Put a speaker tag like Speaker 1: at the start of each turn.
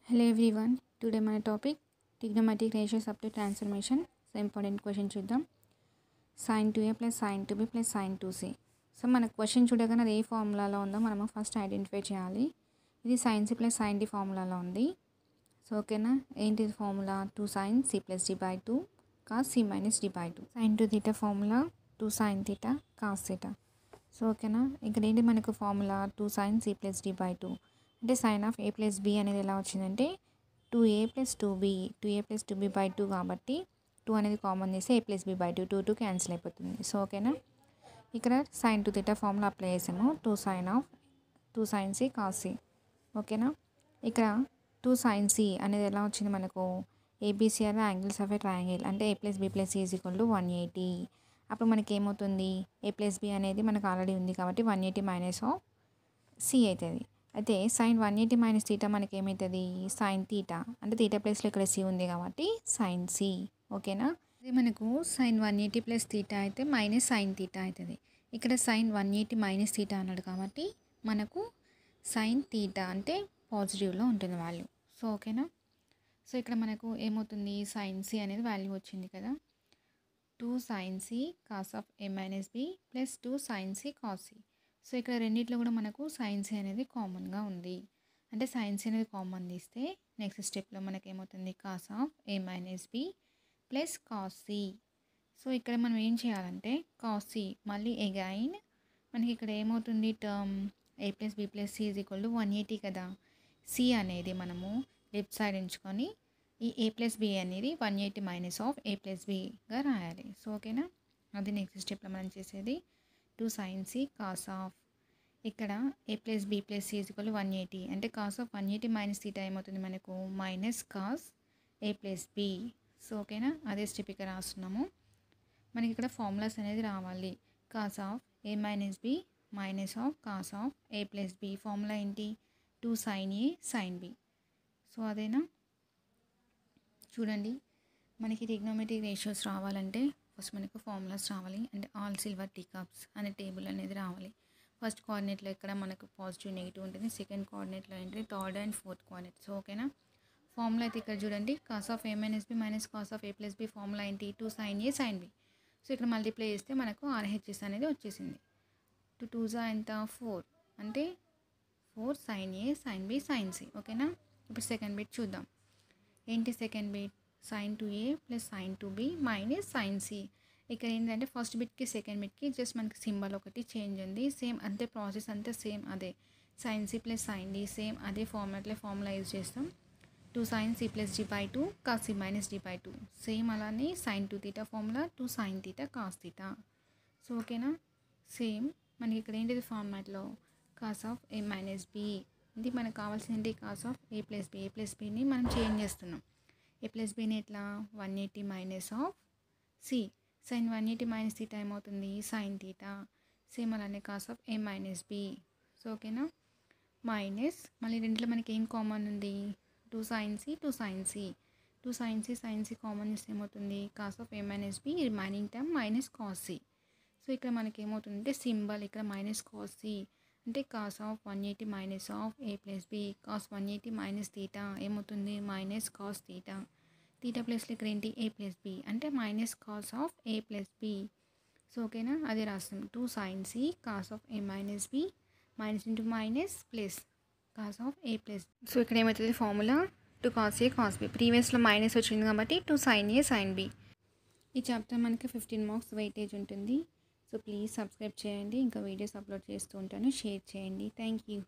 Speaker 1: Hello everyone. Today my topic trigonometric ratios up to transformation. So important question చూద్దాం. sin 2a plus sin 2b plus sin 2c. So మన question చూడగానే అది ఏ ఫార్ములాలో ఉందో మనము first identify చేయాలి. ఇది sin c plus sin d ఫార్ములాలో ఉంది. So ఓకేనా, ఏంటి formula 2 sin c plus d by 2 cos c minus d by 2. sin 2 theta formula 2 sin theta cos theta. So ఓకేనా, ఇక్కడ ఏంటి మనకు formula 2 sin c plus d by 2 అంటే sine of a plus b అనేది ఎలా వచ్చిందంటే 2a ప్లస్ 2b బై 2 కాబట్టి 2 అనేది కామన్ చేస్తే a plus b by 2 2 cancel అయిపోతుంది. సో ఓకేనా, ఇక్కడ సైన్ 2 థీటా ఫార్ములా అప్లై చేసాము. 2 sin c cos c. ఓకేనా, ఇక్కడ 2 sin c అనేది ఎలా వచ్చింది మనకు ఏబిసి అనే యాంగిల్స్ ఆఫ్ ఏ ట్రయాంగిల్ అంటే a plus b plus c is equal to 180. అప్పుడు మనకి ఏమవుతుంది, a ప్లస్ b అనేది మనకు ఆల్రెడీ ఉంది కాబట్టి 180 మైనస్ ఆఫ్ c అవుతుంది. అయితే సైన్ 180 మైనస్ తీటా మనకి ఏమవుతుంది, సైన్ తీటా అంటే తీటా ప్లేస్లో ఇక్కడ సి ఉంది కాబట్టి సైన్ సి. ఓకేనా, అదే మనకు సైన్ 180 ప్లస్ తీటా అయితే మైనస్ సైన్ తీటా అవుతుంది. ఇక్కడ సైన్ 180 మైనస్ తీటా అన్నాడు కాబట్టి మనకు సైన్ తీటా అంటే పాజిటివ్లో ఉంటుంది వాల్యూ. సో ఓకేనా, సో ఇక్కడ మనకు ఏమవుతుంది, సైన్ సి అనేది వాల్యూ వచ్చింది కదా, 2 sin c cos of a minus b plus 2 sin c cos c. So ఇక్కడ రెండిట్లో కూడా మనకు sin c అనేది కామన్గా ఉంది. అంటే sin c అనేది కామన్ తీస్తే నెక్స్ట్ స్టెప్లో మనకి ఏమవుతుంది, cos of a minus b plus cos c. So ఇక్కడ మనం ఏం చేయాలంటే cos c మళ్ళీ అగైన్ మనకి ఇక్కడ ఏమవుతుంది, term a plus b plus c is equal to 180 కదా. c అనేది మనము లెఫ్ట్ సైడ్ ఎంచుకొని ఈ a ప్లస్ b అనేది 180 మైనస్ ఆఫ్ a ప్లస్ bగా రాయాలి. సో ఓకేనా, అది నెక్స్ట్ స్టెప్లో మనం చేసేది 2 sin c cos ఆఫ్ ఇక్కడ a plus b plus c is equal 180 అంటే cos ఆఫ్ 180 మైనస్ తీటా ఏమవుతుంది మనకు minus cos a plus b. So ఓకేనా, అదే స్టెప్ ఇక్కడ రాస్తున్నాము. మనకి ఇక్కడ ఫార్ములాస్ అనేది రావాలి. cos of a minus b minus of cos of a plus b formula ఏంటి, 2 sin a sin b. So అదేనా, చూడండి మనకి ట్రిగ్నోమెట్రిక్ రేషియోస్ రావాలంటే ఫస్ట్ మనకు ఫార్ములాస్ రావాలి. అంటే ఆల్ సిల్వర్ టీ కప్స్ అనే టేబుల్ అనేది రావాలి. ఫస్ట్ కోఆర్డినేట్లో ఇక్కడ మనకు పాజిటివ్ నెగిటివ్ ఉంటుంది, సెకండ్ కోఆర్డినేట్లో ఏంటి third and fourth coordinate. So ఓకేనా, ఫార్ములా అయితే ఇక్కడ చూడండి cos of a minus b minus cos of a plus b formula ఏంటి 2 sin a sin b. So ఇక్కడ మల్టిప్లై చేస్తే మనకు RHS అనేది వచ్చేసింది. 2 2 ఎంత 4 అంటే 4 sin a sin b sin c. ఓకేనా, ఇప్పుడు సెకండ్ బిట్ చూద్దాం. ఏంటి second bit, sin 2a plus sin 2b minus sin c. ఇక్కడ ఏంటంటే ఫస్ట్ బిట్కి సెకండ్ బిట్కి జస్ట్ మనకి సింబల్ ఒకటి చేంజ్ ఉంది, సేమ్ అంతే ప్రాసెస్ అంతా సేమ్ అదే. sin c plus sin d same అదే ఫార్ములా యూజ్ చేస్తాం. 2 sin c plus d by 2 cos c minus d by 2 same అలానే sin 2 theta formula 2 sin theta cos theta. So ఓకేనా, same మనకి ఇక్కడ ఏంటిది ఫార్మాట్లో cos of a minus b. ఇది మనకు కావాల్సింది cos ఆఫ్ a ప్లస్ bని మనం చేంజ్ చేస్తున్నాం. a ప్లస్ bని ఎట్లా 180 minus of c sin 180 minus theta ఏమవుతుంది sin తీటా, సేమ్ అలానే cos of a minus b. So ఓకేనా, మైనస్ మళ్ళీ రెండింటిలో మనకి ఏం కామన్ ఉంది 2 sin c కామన్ చేస్తే ఏమవుతుంది cos of a minus b remaining term minus cos c. So ఇక్కడ మనకి ఏమవుతుందంటే సింబల్ ఇక్కడ మైనస్ cos c అంటే cos of 180 minus of a plus b cos 180 minus theta ఏమవుతుంది మైనస్ cos తీటా. తీటా ప్లస్లో ఇక్కడ ఏంటి a ప్లస్ b అంటే minus cos of a plus b. So ఓకేనా, అదే రాస్తాం 2 sin c cos of a minus b minus into minus plus cos of a plus. So ఇక్కడ ఏమవుతుంది formula 2 cos a cos b, ప్రీవియస్లో minus వచ్చింది కాబట్టి 2 sin a sin b. ఈ chapter మనకి 15 మార్క్స్ వెయిటేజ్ ఉంటుంది. సో ప్లీజ్ సబ్స్క్రైబ్ చేయండి, ఇంకా వీడియోస్ అప్లోడ్ చేస్తూ ఉంటాను, షేర్ చేయండి. Thank you.